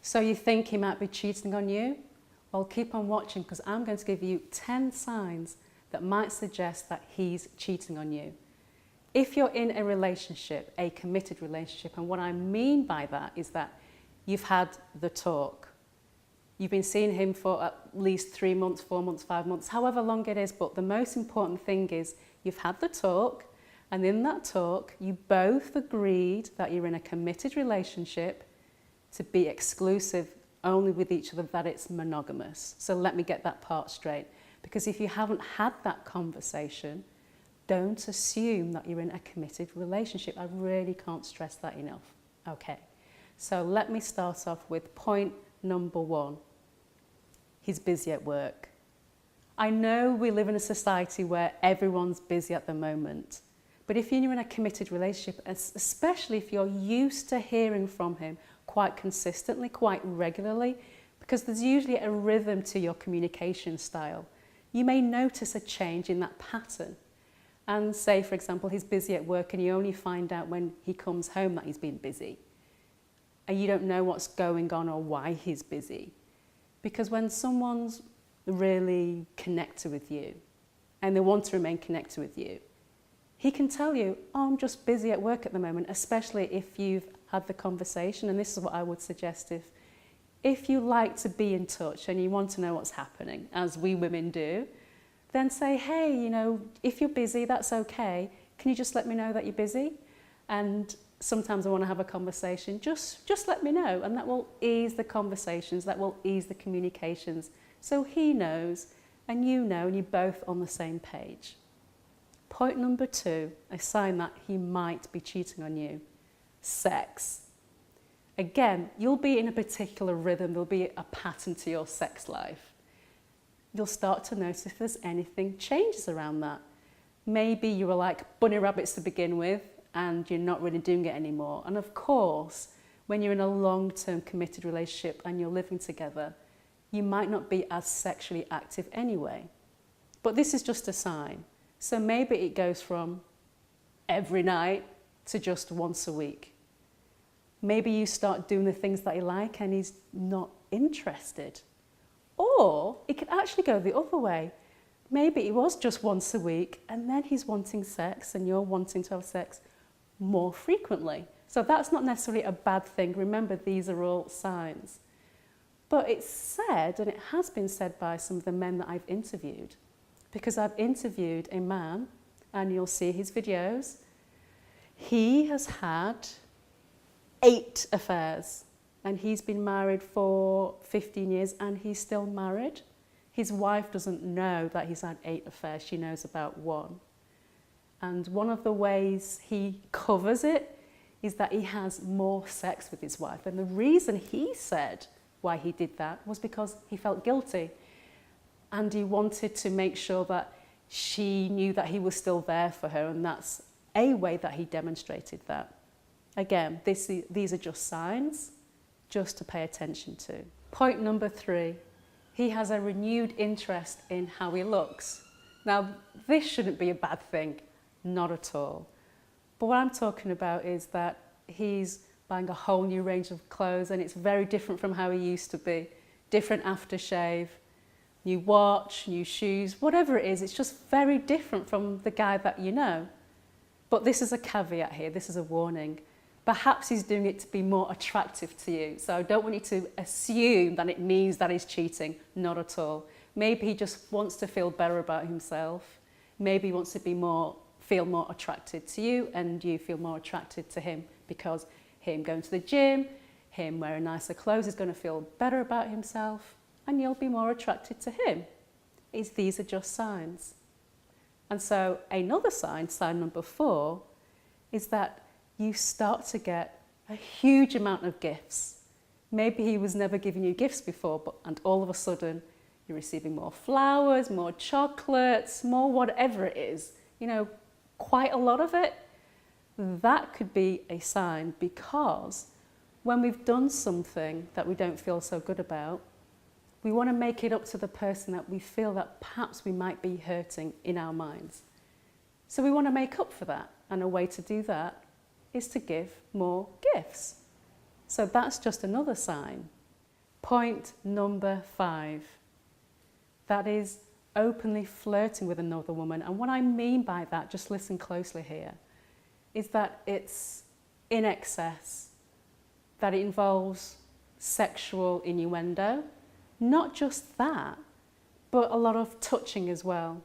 So you think he might be cheating on you? Well, keep on watching because I'm going to give you 10 signs that might suggest that he's cheating on you. If you're in a relationship, a committed relationship, and what I mean by that is that you've had the talk. You've been seeing him for at least 3 months, 4 months, 5 months, however long it is, but the most important thing is you've had the talk, and in that talk, you both agreed that you're in a committed relationship to be exclusive only with each other, that it's monogamous. So let me get that part straight. Because if you haven't had that conversation, don't assume that you're in a committed relationship. I really can't stress that enough. Okay, so let me start off with point number 1. He's busy at work. I know we live in a society where everyone's busy at the moment, but if you're in a committed relationship, especially if you're used to hearing from him quite consistently, quite regularly, because there's usually a rhythm to your communication style, you may notice a change in that pattern. And say, for example, he's busy at work and you only find out when he comes home that he's been busy. And you don't know what's going on or why he's busy. Because when someone's really connected with you and they want to remain connected with you, he can tell you, oh, I'm just busy at work at the moment, especially if you've had the conversation. And this is what I would suggest if you like to be in touch and you want to know what's happening, as we women do, then say, hey, you know, if you're busy, that's okay. Can you just let me know that you're busy? And sometimes I want to have a conversation. Just let me know. And that will ease the conversations. That will ease the communications. So he knows and you're both on the same page. Point number 2, a sign that he might be cheating on you. Sex. Again, you'll be in a particular rhythm. There'll be a pattern to your sex life. You'll start to notice if there's anything changes around that. Maybe you were like bunny rabbits to begin with and you're not really doing it anymore. And of course, when you're in a long-term committed relationship and you're living together, you might not be as sexually active anyway. But this is just a sign. So maybe it goes from every night to just once a week. Maybe you start doing the things that you like and he's not interested. Or it could actually go the other way. Maybe it was just once a week and then he's wanting sex and you're wanting to have sex more frequently. So that's not necessarily a bad thing. Remember, these are all signs. But it's said, and it has been said by some of the men that I've interviewed, because I've interviewed a man, and you'll see his videos. He has had 8 affairs, and he's been married for 15 years, and he's still married. His wife doesn't know that he's had 8 affairs. She knows about 1. And one of the ways he covers it is that he has more sex with his wife. And the reason he said why he did that was because he felt guilty. And he wanted to make sure that she knew that he was still there for her, and that's a way that he demonstrated that. Again, these are just signs, just to pay attention to. Point number 3, he has a renewed interest in how he looks. Now, this shouldn't be a bad thing, not at all. But what I'm talking about is that he's buying a whole new range of clothes, and it's very different from how he used to be. Different aftershave, new watch, new shoes, whatever it is, it's just very different from the guy that you know. But this is a caveat here, this is a warning. Perhaps he's doing it to be more attractive to you. So I don't want you to assume that it means that he's cheating, not at all. Maybe he just wants to feel better about himself. Maybe he wants to feel more attracted to you, and you feel more attracted to him, because him going to the gym, him wearing nicer clothes is going to feel better about himself, and you'll be more attracted to him. These are just signs. And so another sign, sign number 4, is that you start to get a huge amount of gifts. Maybe he was never giving you gifts before, and all of a sudden you're receiving more flowers, more chocolates, more whatever it is, quite a lot of it. That could be a sign, because when we've done something that we don't feel so good about, we want to make it up to the person that we feel that perhaps we might be hurting in our minds. So we want to make up for that, and a way to do that is to give more gifts. So that's just another sign Point number 5. That is openly flirting with another woman. And what I mean by that, just listen closely here, is that it's in excess, that it involves sexual innuendo. Not just that, but a lot of touching as well.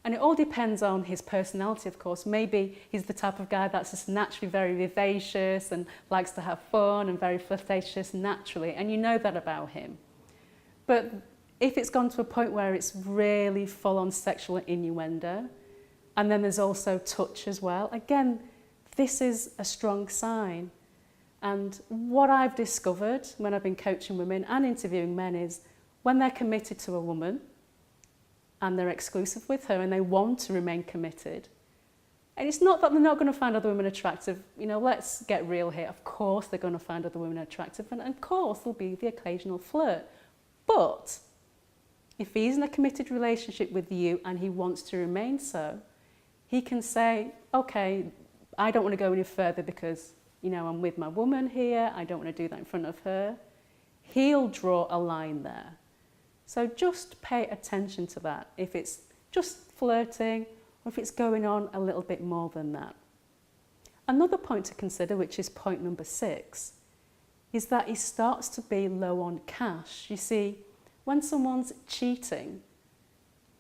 And it all depends on his personality, of course. Maybe he's the type of guy that's just naturally very vivacious and likes to have fun and very flirtatious naturally, and you know that about him. But if it's gone to a point where it's really full-on sexual innuendo, and then there's also touch as well, again, this is a strong sign. And what I've discovered when I've been coaching women and interviewing men is when they're committed to a woman, and they're exclusive with her and they want to remain committed. And it's not that they're not going to find other women attractive. You know, let's get real here. Of course they're going to find other women attractive, and of course there'll be the occasional flirt. But if he's in a committed relationship with you and he wants to remain so, he can say, okay, I don't want to go any further because, you know, I'm with my woman here. I don't want to do that in front of her. He'll draw a line there. So just pay attention to that, if it's just flirting or if it's going on a little bit more than that. Another point to consider, which is point number 6, is that he starts to be low on cash. You see, when someone's cheating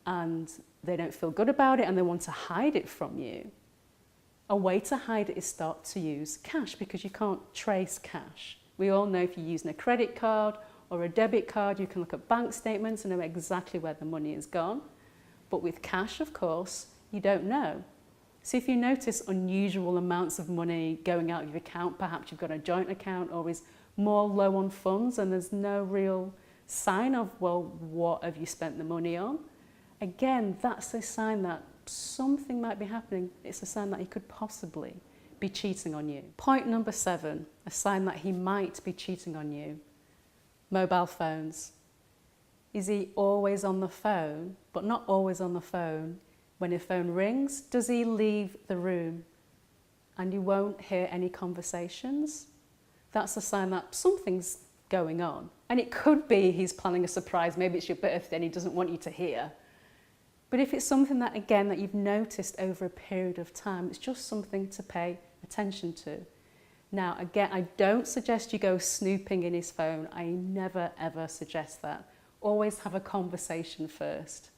and they don't feel good about it and they want to hide it from you, a way to hide it is start to use cash, because you can't trace cash. We all know if you're using a credit card or a debit card, you can look at bank statements and know exactly where the money has gone. But with cash, of course, you don't know. So if you notice unusual amounts of money going out of your account, perhaps you've got a joint account or is more low on funds and there's no real sign of, well, what have you spent the money on? Again, that's a sign that something might be happening. It's a sign that he could possibly be cheating on you. Point number 7, a sign that he might be cheating on you. Mobile phones. Is he always on the phone, but not always on the phone? When your phone rings, does he leave the room and you won't hear any conversations? That's a sign that something's going on. And it could be he's planning a surprise. Maybe it's your birthday and he doesn't want you to hear. But if it's something that, again, that you've noticed over a period of time, it's just something to pay attention to. Now, again, I don't suggest you go snooping in his phone. I never, ever suggest that. Always have a conversation first.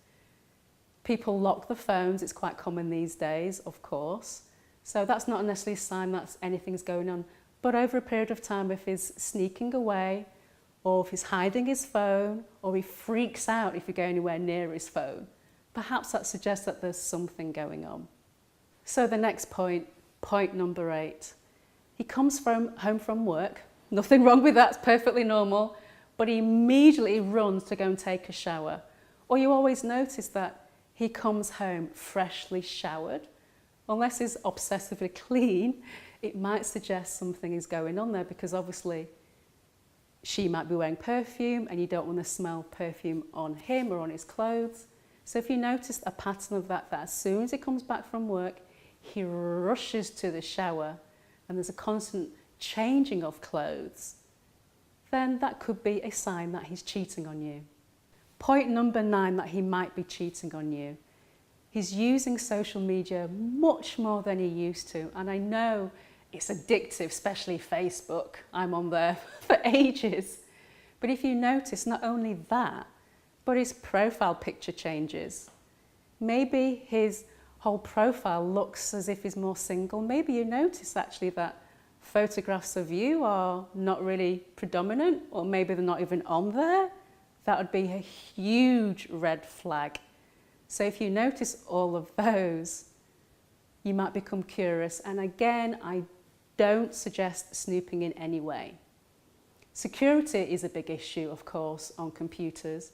People lock the phones. It's quite common these days, of course. So that's not necessarily a sign that anything's going on. But over a period of time, if he's sneaking away, or if he's hiding his phone, or he freaks out if you go anywhere near his phone, perhaps that suggests that there's something going on. So the next point, point number 8. He comes home from work, nothing wrong with that, it's perfectly normal, but he immediately runs to go and take a shower. Or you always notice that he comes home freshly showered. Unless he's obsessively clean, it might suggest something is going on there, because obviously she might be wearing perfume and you don't want to smell perfume on him or on his clothes. So if you notice a pattern of that as soon as he comes back from work, he rushes to the shower and there's a constant changing of clothes, then that could be a sign that he's cheating on you. Point number 9, that he might be cheating on you. He's using social media much more than he used to. And I know it's addictive, especially Facebook. I'm on there for ages. But if you notice, not only that, but his profile picture changes. Maybe his whole profile looks as if he's more single. Maybe you notice actually that photographs of you are not really predominant, or maybe they're not even on there. That would be a huge red flag. So if you notice all of those, you might become curious. And again, I don't suggest snooping in any way. Security is a big issue, of course, on computers.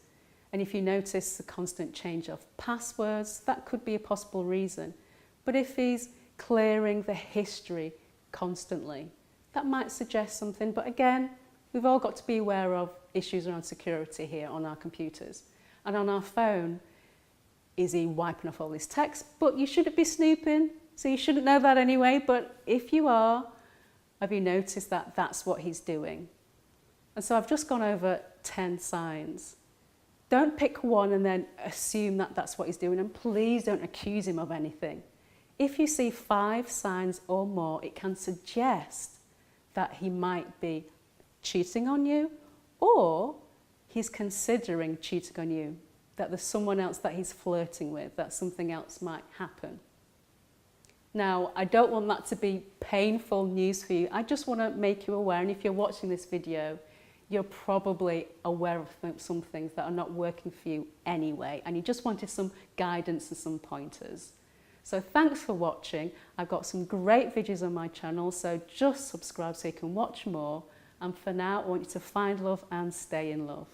And if you notice the constant change of passwords, that could be a possible reason. But if he's clearing the history constantly, that might suggest something. But again, we've all got to be aware of issues around security here on our computers. And on our phone, is he wiping off all his text? But you shouldn't be snooping, so you shouldn't know that anyway. But if you are, have you noticed that that's what he's doing? And so I've just gone over 10 signs. Don't pick one and then assume that that's what he's doing, and please don't accuse him of anything. If you see 5 signs or more, it can suggest that he might be cheating on you, or he's considering cheating on you, that there's someone else that he's flirting with, that something else might happen. Now, I don't want that to be painful news for you. I just want to make you aware, and if you're watching this video, you're probably aware of some things that are not working for you anyway, and you just wanted some guidance and some pointers. So thanks for watching. I've got some great videos on my channel, so just subscribe so you can watch more. And for now, I want you to find love and stay in love.